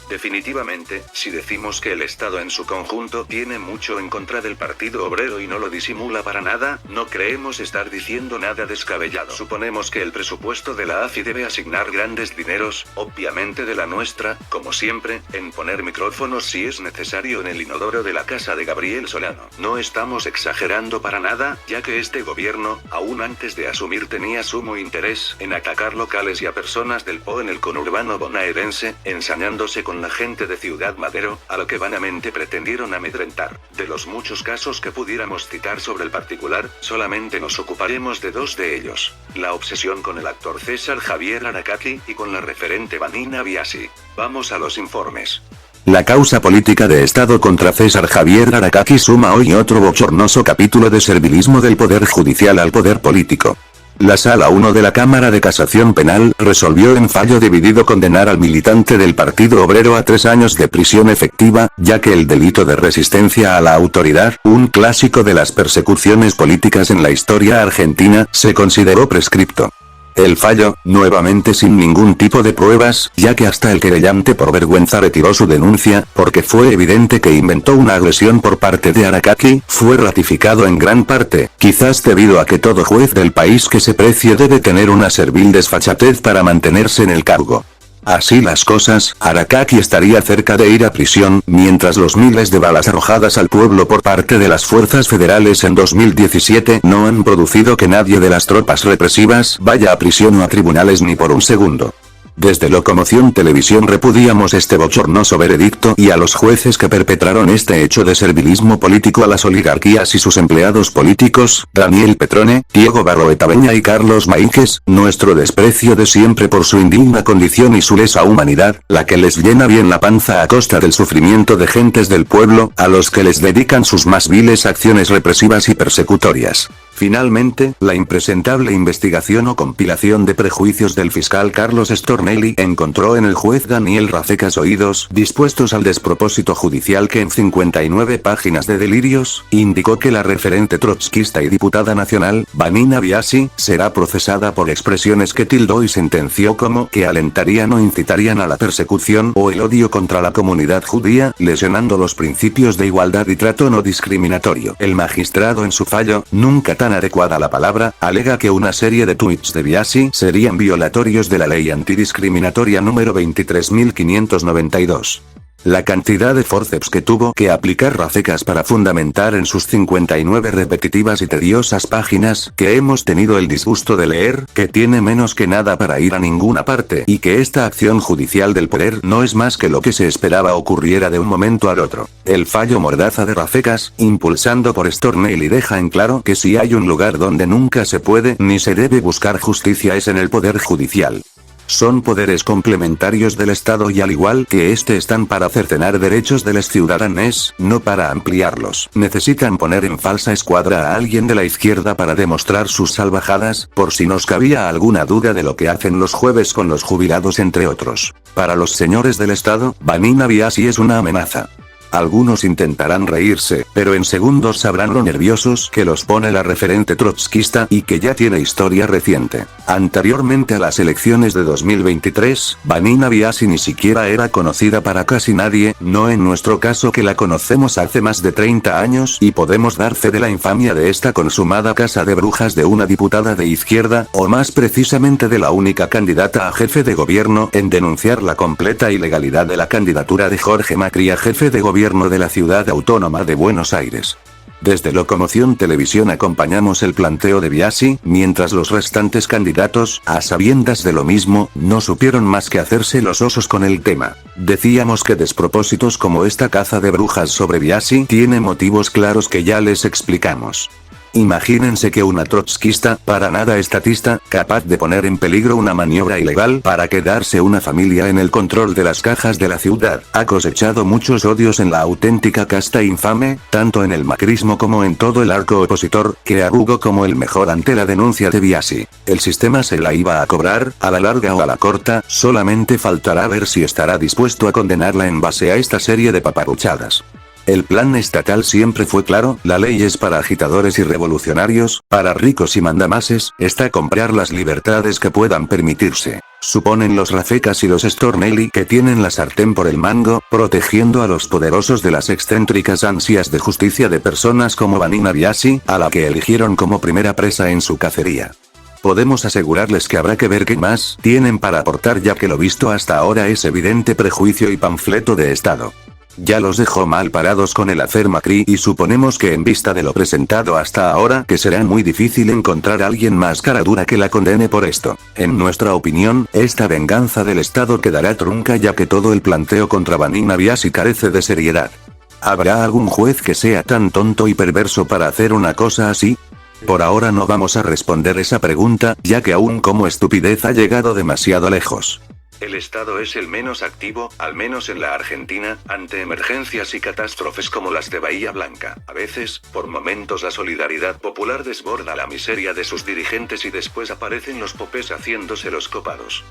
Definitivamente, si decimos que el Estado en su conjunto tiene mucho en contra del Partido Obrero y no lo disimula para nada, no creemos estar diciendo nada descabellado. Suponemos que el presupuesto de la AFI debe asignar grandes dineros, obviamente de la nuestra, como siempre, en poner micrófonos si es necesario en el inodoro de la casa de Gabriel Solano. No estamos exagerando para nada, ya que este gobierno, aún antes de asumir, tenía sumo interés en atacar locales y a personas del PO en el conurbano bonaerense, ensañándose con la gente de Ciudad Madero, a lo que vanamente pretendieron amedrentar. De los muchos casos que pudiéramos citar sobre el particular, solamente nos ocuparemos de 2 de ellos: la obsesión con el actor César Javier Aracaki y con la referente Vanina Biasi. Vamos a los informes.
La causa política de Estado contra César Javier Aracaki suma hoy otro bochornoso capítulo de servilismo del Poder Judicial al Poder Político. La Sala 1 de la Cámara de Casación Penal resolvió en fallo dividido condenar al militante del Partido Obrero a 3 años de prisión efectiva, ya que el delito de resistencia a la autoridad, un clásico de las persecuciones políticas en la historia argentina, se consideró prescripto. El fallo, nuevamente sin ningún tipo de pruebas, ya que hasta el querellante por vergüenza retiró su denuncia, porque fue evidente que inventó una agresión por parte de Aracaki, fue ratificado en gran parte, quizás debido a que todo juez del país que se precie debe tener una servil desfachatez para mantenerse en el cargo. Así las cosas, Aracaki estaría cerca de ir a prisión, mientras los miles de balas arrojadas al pueblo por parte de las fuerzas federales en 2017 no han producido que nadie de las tropas represivas vaya a prisión o a tribunales ni por un segundo. Desde Locomoción Televisión repudiamos este bochornoso veredicto y a los jueces que perpetraron este hecho de servilismo político a las oligarquías y sus empleados políticos, Daniel Petrone, Diego Barroetaveña y Carlos Maínquez, nuestro desprecio de siempre por su indigna condición y su lesa humanidad, la que les llena bien la panza a costa del sufrimiento de gentes del pueblo, a los que les dedican sus más viles acciones represivas y persecutorias. Finalmente, la impresentable investigación o compilación de prejuicios del fiscal Carlos Stornelli encontró en el juez Daniel Rafecas oídos dispuestos al despropósito judicial que en 59 páginas de delirios, indicó que la referente trotskista y diputada nacional, Vanina Biasi, será procesada por expresiones que tildó y sentenció como que alentarían o incitarían a la persecución o el odio contra la comunidad judía, lesionando los principios de igualdad y trato no discriminatorio. El magistrado en su fallo, nunca tan adecuada la palabra, alega que una serie de tweets de Biasi serían violatorios de la ley antidiscriminatoria número 23.592. La cantidad de forceps que tuvo que aplicar Rafecas para fundamentar en sus 59 repetitivas y tediosas páginas que hemos tenido el disgusto de leer, que tiene menos que nada para ir a ninguna parte y que esta acción judicial del poder no es más que lo que se esperaba ocurriera de un momento al otro. El fallo mordaza de Rafecas, impulsando por Stornelli, deja en claro que si hay un lugar donde nunca se puede ni se debe buscar justicia es en el poder judicial. Son poderes complementarios del Estado y al igual que este están para cercenar derechos de los ciudadanos, no para ampliarlos. Necesitan poner en falsa escuadra a alguien de la izquierda para demostrar sus salvajadas, por si nos cabía alguna duda de lo que hacen los jueves con los jubilados entre otros. Para los señores del Estado, Vanina Biasi es una amenaza. Algunos intentarán reírse, pero en segundos sabrán lo nerviosos que los pone la referente trotskista y que ya tiene historia reciente. Anteriormente a las elecciones de 2023, Vanina Biasi ni siquiera era conocida para casi nadie, no en nuestro caso que la conocemos hace más de 30 años y podemos dar fe de la infamia de esta consumada casa de brujas de una diputada de izquierda, o más precisamente de la única candidata a jefe de gobierno en denunciar la completa ilegalidad de la candidatura de Jorge Macri a jefe de gobierno de la ciudad autónoma de Buenos Aires. Desde Locomoción Televisión acompañamos el planteo de Biasi, mientras los restantes candidatos, a sabiendas de lo mismo, no supieron más que hacerse los osos con el tema. Decíamos que despropósitos como esta caza de brujas sobre Biasi tiene motivos claros que ya les explicamos. Imagínense que una trotskista, para nada estatista, capaz de poner en peligro una maniobra ilegal para quedarse una familia en el control de las cajas de la ciudad, ha cosechado muchos odios en la auténtica casta infame, tanto en el macrismo como en todo el arco opositor, que a Hugo como el mejor ante la denuncia de Biasi. El sistema se la iba a cobrar, a la larga o a la corta, solamente faltará ver si estará dispuesto a condenarla en base a esta serie de paparruchadas. El plan estatal siempre fue claro, la ley es para agitadores y revolucionarios, para ricos y mandamases, está comprar las libertades que puedan permitirse. Suponen los Rafecas y los Stornelli que tienen la sartén por el mango, protegiendo a los poderosos de las excéntricas ansias de justicia de personas como Vanina Biasi, a la que eligieron como primera presa en su cacería. Podemos asegurarles que habrá que ver qué más tienen para aportar, ya que lo visto hasta ahora es evidente prejuicio y panfleto de Estado. Ya los dejó mal parados con el hacer Macri y suponemos que en vista de lo presentado hasta ahora que será muy difícil encontrar a alguien más cara dura que la condene por esto. En nuestra opinión, esta venganza del Estado quedará trunca ya que todo el planteo contra Vanina Biasi carece de seriedad. ¿Habrá algún juez que sea tan tonto y perverso para hacer una cosa así? Por ahora no vamos a responder esa pregunta, ya que aún como estupidez ha llegado demasiado lejos.
El Estado es el menos activo, al menos en la Argentina, ante emergencias y catástrofes como las de Bahía Blanca. A veces, por momentos la solidaridad popular desborda la miseria de sus dirigentes y después aparecen los popes haciéndose los copados.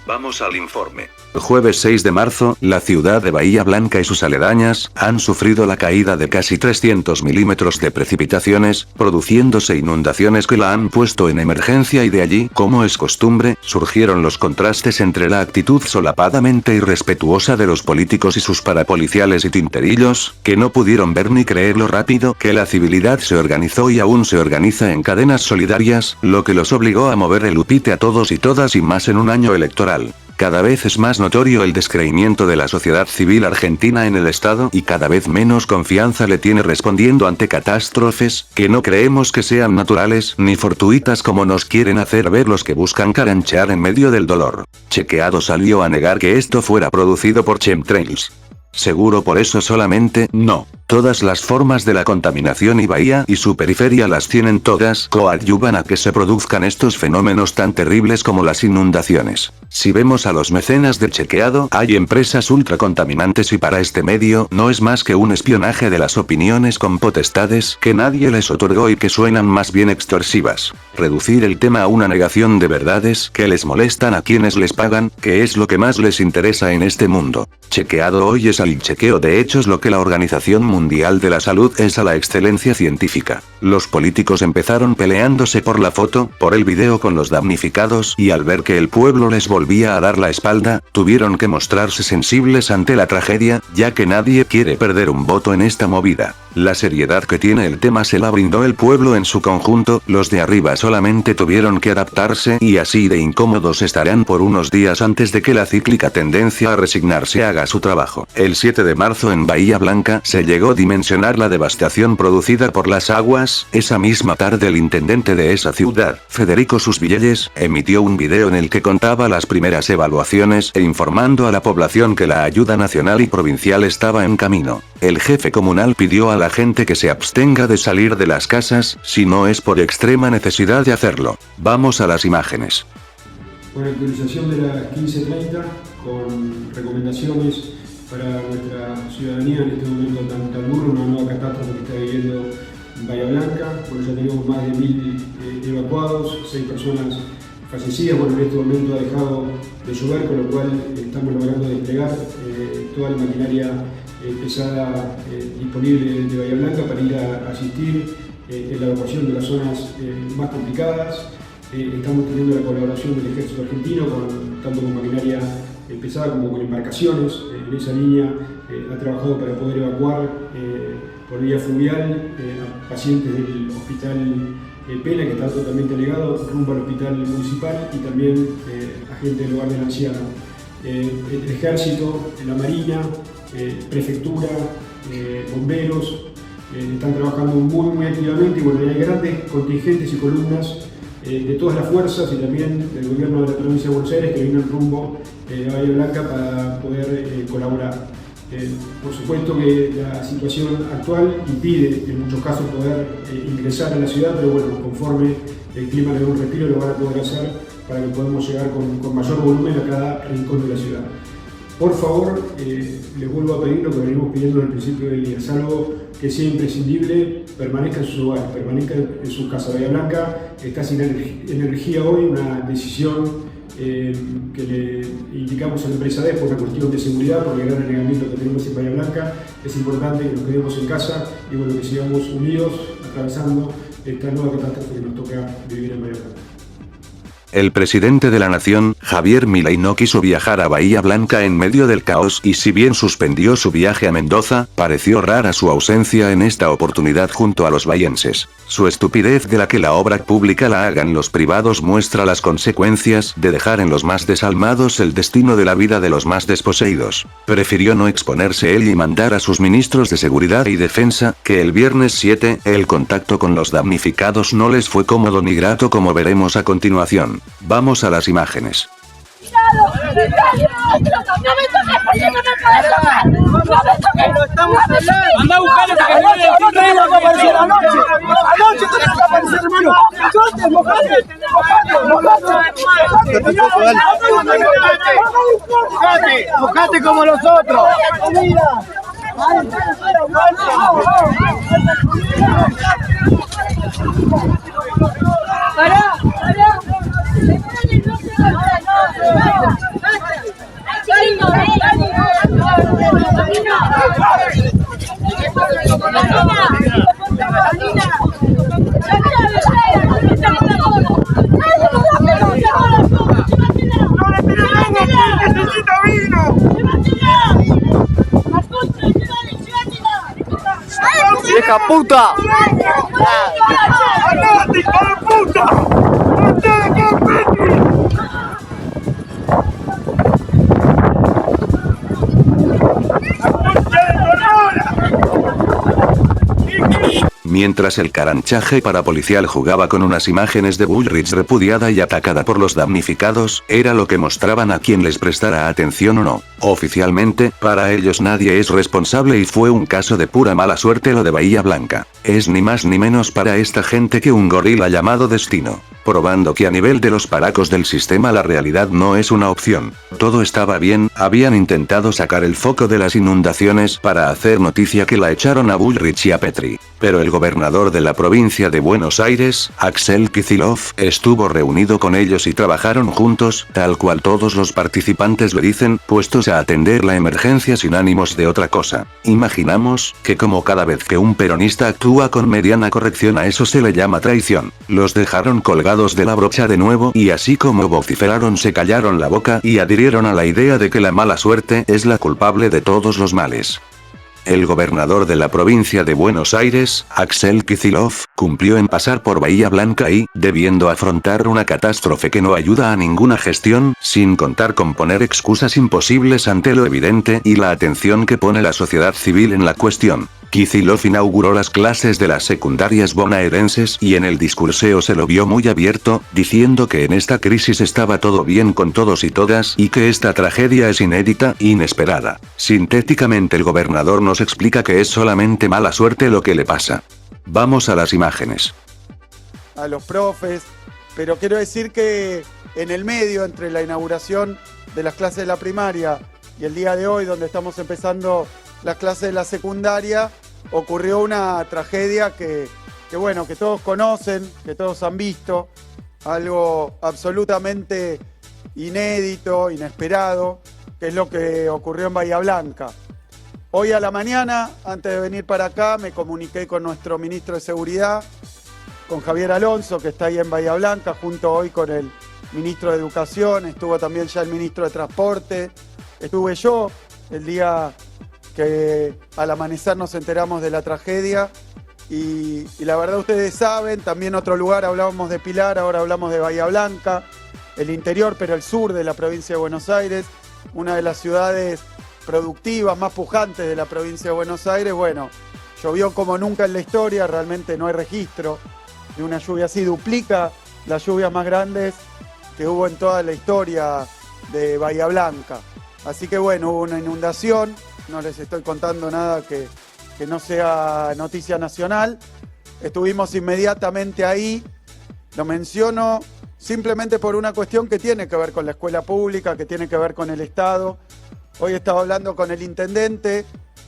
Vamos al informe.
El jueves 6 de marzo, la ciudad de Bahía Blanca y sus aledañas han sufrido la caída de casi 300 milímetros de precipitaciones, produciéndose inundaciones que la han puesto en emergencia y de allí, como es costumbre, surgieron los contrastes entre la actitud solapadamente irrespetuosa de los políticos y sus parapoliciales y tinterillos, que no pudieron ver ni creer lo rápido que la civilidad se organizó y aún se organiza en cadenas solidarias, lo que los obligó a mover el upite a todos y todas y más en un año electoral. Cada vez es más notorio el descreimiento de la sociedad civil argentina en el Estado y cada vez menos confianza le tiene respondiendo ante catástrofes, que no creemos que sean naturales ni fortuitas como nos quieren hacer ver los que buscan caranchear en medio del dolor. Chequeado salió a negar que esto fuera producido por chemtrails. Seguro por eso solamente, no. Todas las formas de la contaminación y Bahía y su periferia las tienen todas, coadyuvan a que se produzcan estos fenómenos tan terribles como las inundaciones. Si vemos a los mecenas de Chequeado, hay empresas ultracontaminantes y para este medio no es más que un espionaje de las opiniones con potestades que nadie les otorgó y que suenan más bien extorsivas. Reducir el tema a una negación de verdades que les molestan a quienes les pagan, que es lo que más les interesa en este mundo. Chequeado hoy es al chequeo de hechos lo que la Organización Mundial de la Salud es a la excelencia científica. Los políticos empezaron peleándose por la foto, por el video con los damnificados y al ver que el pueblo les volvía a dar la espalda, tuvieron que mostrarse sensibles ante la tragedia, ya que nadie quiere perder un voto en esta movida. La seriedad que tiene el tema se la brindó el pueblo en su conjunto, los de arriba solamente tuvieron que adaptarse y así de incómodos estarán por unos días antes de que la cíclica tendencia a resignarse haga su trabajo. El 7 de marzo en Bahía Blanca se llegó a dimensionar la devastación producida por las aguas. Esa misma tarde el intendente de esa ciudad, Federico Susvillelles, emitió un video en el que contaba las primeras evaluaciones e informando a la población que la ayuda nacional y provincial estaba en camino. El jefe comunal pidió a la gente que se abstenga de salir de las casas, si no es por extrema necesidad de hacerlo. Vamos a las imágenes.
Con la actualización de la 1530, con recomendaciones para nuestra ciudadanía en este momento tan duro, una nueva catástrofe que está viviendo Bahía Blanca. Bueno, ya tenemos más de 1000 evacuados, 6 personas fallecidas. Bueno, en este momento ha dejado de llover, con lo cual estamos logrando desplegar toda la maquinaria pesada disponible de Bahía Blanca para ir a asistir en la evacuación de las zonas más complicadas. Estamos teniendo la colaboración del Ejército Argentino, tanto con maquinaria pesada como con embarcaciones. En esa línea ha trabajado para poder evacuar por vía fluvial a pacientes del Hospital Pena, que está totalmente alegado, rumbo al Hospital Municipal, y también a gente del Hogar del Anciano. El Ejército, la Marina, Prefectura, bomberos, están trabajando muy activamente y bueno, hay grandes contingentes y columnas de todas las fuerzas y también del gobierno de la provincia de Buenos Aires que vienen rumbo a Bahía Blanca para poder colaborar. Por supuesto que la situación actual impide en muchos casos poder ingresar a la ciudad, pero bueno, conforme el clima le da un respiro, lo van a poder hacer para que podamos llegar con mayor volumen a cada rincón de la ciudad. Por favor, les vuelvo a pedir lo que venimos pidiendo desde el principio del día, salvo que sea imprescindible, permanezca en su hogar, permanezca en su casa. Bahía Blanca está sin energía hoy, una decisión que le indicamos a la empresa D por una cuestión de seguridad, por el gran anegamiento que tenemos en Bahía Blanca. Es importante que nos quedemos en casa y bueno, que sigamos unidos atravesando esta nueva catástrofe que nos toca vivir en Bahía Blanca.
El presidente de la nación, Javier Milei, no quiso viajar a Bahía Blanca en medio del caos y si bien suspendió su viaje a Mendoza, pareció rara su ausencia en esta oportunidad junto a los bahienses. Su estupidez de la que la obra pública la hagan los privados muestra las consecuencias de dejar en los más desalmados el destino de la vida de los más desposeídos. Prefirió no exponerse él y mandar a sus ministros de Seguridad y Defensa, que el viernes 7, el contacto con los damnificados no les fue cómodo ni grato como veremos a continuación. Vamos a las imágenes.
Mojate como los otros. ¡Vieja puta! ¡Andate, hijo de puta!
Mientras el caranchaje parapolicial jugaba con unas imágenes de Bullrich repudiada y atacada por los damnificados, era lo que mostraban a quien les prestara atención o no. Oficialmente, para ellos nadie es responsable y fue un caso de pura mala suerte lo de Bahía Blanca. Es ni más ni menos para esta gente que un gorila llamado destino. Probando que a nivel de los paracos del sistema la realidad no es una opción. Todo estaba bien, habían intentado sacar el foco de las inundaciones para hacer noticia que la echaron a Bullrich y a Petri. Pero el gobernador de la provincia de Buenos Aires, Axel Kicillof, estuvo reunido con ellos y trabajaron juntos, tal cual todos los participantes lo dicen, puestos a atender la emergencia sin ánimos de otra cosa. Imaginamos que como cada vez que un peronista actúa con mediana corrección a eso se le llama traición. Los dejaron colgados de la brocha de nuevo y así como vociferaron se callaron la boca y adhirieron a la idea de que la mala suerte es la culpable de todos los males. El gobernador de la provincia de Buenos Aires, Axel Kicillof, cumplió en pasar por Bahía Blanca y, debiendo afrontar una catástrofe que no ayuda a ninguna gestión, sin contar con poner excusas imposibles ante lo evidente y la atención que pone la sociedad civil en la cuestión. Kicillof inauguró las clases de las secundarias bonaerenses y en el discurseo se lo vio muy abierto, diciendo que en esta crisis estaba todo bien con todos y todas y que esta tragedia es inédita, inesperada. Sintéticamente el gobernador nos explica que es solamente mala suerte lo que le pasa. Vamos a las imágenes.
A los profes, pero quiero decir que en el medio entre la inauguración de las clases de la primaria y el día de hoy donde estamos empezando las clases de la secundaria, ocurrió una tragedia que bueno, que todos conocen, que todos han visto, algo absolutamente inédito, inesperado, que es lo que ocurrió en Bahía Blanca. Hoy a la mañana, antes de venir para acá, me comuniqué con nuestro ministro de Seguridad, con Javier Alonso, que está ahí en Bahía Blanca, junto hoy con el ministro de Educación, estuvo también ya el ministro de Transporte, estuve yo el día que al amanecer nos enteramos de la tragedia y la verdad ustedes saben, también en otro lugar hablábamos de Pilar, ahora hablamos de Bahía Blanca, el interior pero el sur de la provincia de Buenos Aires, una de las ciudades productivas, más pujantes de la provincia de Buenos Aires. Bueno, llovió como nunca en la historia, realmente no hay registro de una lluvia así, duplica las lluvias más grandes que hubo en toda la historia de Bahía Blanca. Así que bueno, hubo una inundación no les estoy contando nada que no sea noticia nacional. Estuvimos inmediatamente ahí, lo menciono simplemente por una cuestión que tiene que ver con la escuela pública, que tiene que ver con el Estado. Hoy estaba hablando con el intendente,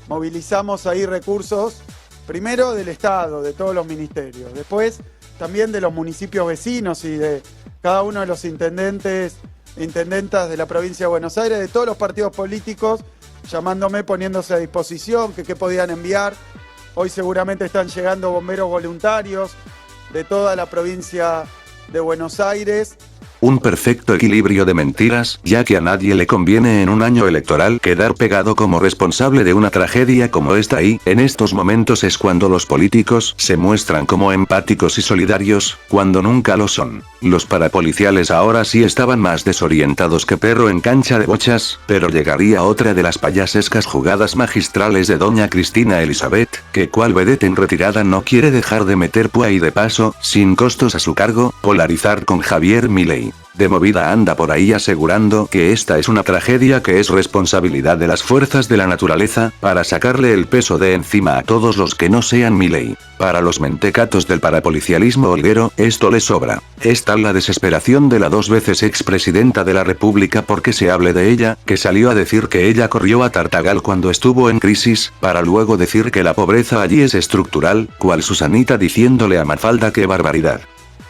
movilizamos ahí recursos, primero del Estado, de todos los ministerios, después también de los municipios vecinos y de cada uno de los intendentes e intendentas de la provincia de Buenos Aires, de todos los partidos políticos, llamándome, poniéndose a disposición, que qué podían enviar. Hoy seguramente están llegando bomberos voluntarios de toda la provincia de Buenos Aires.
Un perfecto equilibrio de mentiras, ya que a nadie le conviene en un año electoral quedar pegado como responsable de una tragedia como esta y, en estos momentos es cuando los políticos se muestran como empáticos y solidarios, cuando nunca lo son. Los parapoliciales ahora sí estaban más desorientados que perro en cancha de bochas, pero llegaría otra de las payasescas jugadas magistrales de doña Cristina Elizabeth, que cual vedette en retirada no quiere dejar de meter púa y de paso, sin costos a su cargo, polarizar con Javier Milei. De movida anda por ahí asegurando que esta es una tragedia que es responsabilidad de las fuerzas de la naturaleza, para sacarle el peso de encima a todos los que no sean Milei. Para los mentecatos del parapolicialismo holguero, esto les sobra. Es tal la desesperación de la 2 veces expresidenta de la República porque se hable de ella, que salió a decir que ella corrió a Tartagal cuando estuvo en crisis, para luego decir que la pobreza allí es estructural, cual Susanita diciéndole a Mafalda qué barbaridad.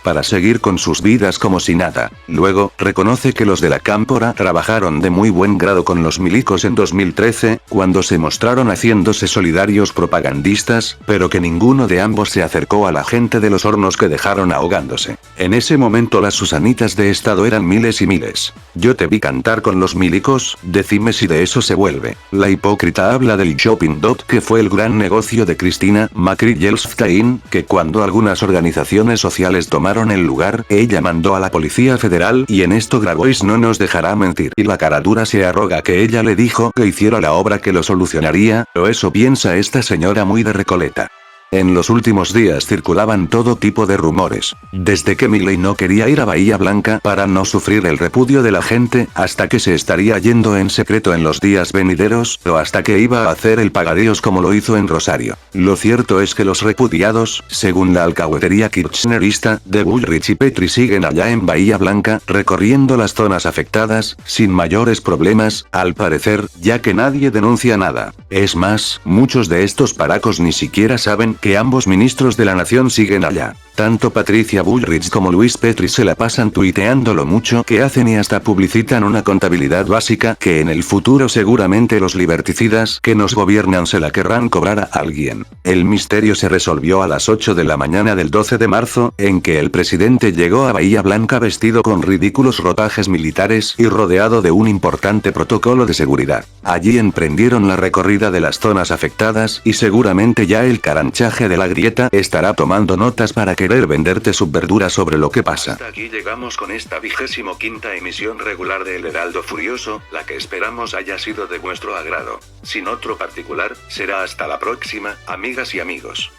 Para seguir con sus vidas como si nada. Luego, reconoce que los de la Cámpora trabajaron de muy buen grado con los milicos en 2013, cuando se mostraron haciéndose solidarios propagandistas, pero que ninguno de ambos se acercó a la gente de los hornos que dejaron ahogándose. En ese momento las Susanitas de Estado eran miles y miles. Yo te vi cantar con los milicos, decime si de eso se vuelve. La hipócrita habla del Shopping Dot, que fue el gran negocio de Cristina, Macri y Elfstein, que cuando algunas organizaciones sociales tomaron el lugar, ella mandó a la Policía Federal y en esto Grabois no nos dejará mentir. Y la caradura se arroga que ella le dijo que hiciera la obra que lo solucionaría, o eso piensa esta señora muy de Recoleta. En los últimos días circulaban todo tipo de rumores. Desde que Milei no quería ir a Bahía Blanca para no sufrir el repudio de la gente, hasta que se estaría yendo en secreto en los días venideros, o hasta que iba a hacer el pagadíos como lo hizo en Rosario. Lo cierto es que los repudiados, según la alcahuetería kirchnerista, de Bullrich y Petri siguen allá en Bahía Blanca, recorriendo las zonas afectadas, sin mayores problemas, al parecer, ya que nadie denuncia nada. Es más, muchos de estos paracos ni siquiera saben que ambos ministros de la nación siguen allá. Tanto Patricia Bullrich como Luis Petri se la pasan tuiteando lo mucho que hacen y hasta publicitan una contabilidad básica que en el futuro seguramente los liberticidas que nos gobiernan se la querrán cobrar a alguien. El misterio se resolvió a las 8 de la mañana del 12 de marzo, en que el presidente llegó a Bahía Blanca vestido con ridículos ropajes militares y rodeado de un importante protocolo de seguridad. Allí emprendieron la recorrida de las zonas afectadas y seguramente ya el caranchaje de la grieta estará tomando notas para querer venderte su verdura sobre lo que pasa.
Hasta aquí llegamos con esta 25ª emisión regular de El Heraldo Furioso, la que esperamos haya sido de vuestro agrado. Sin otro particular, será hasta la próxima, amigas y amigos.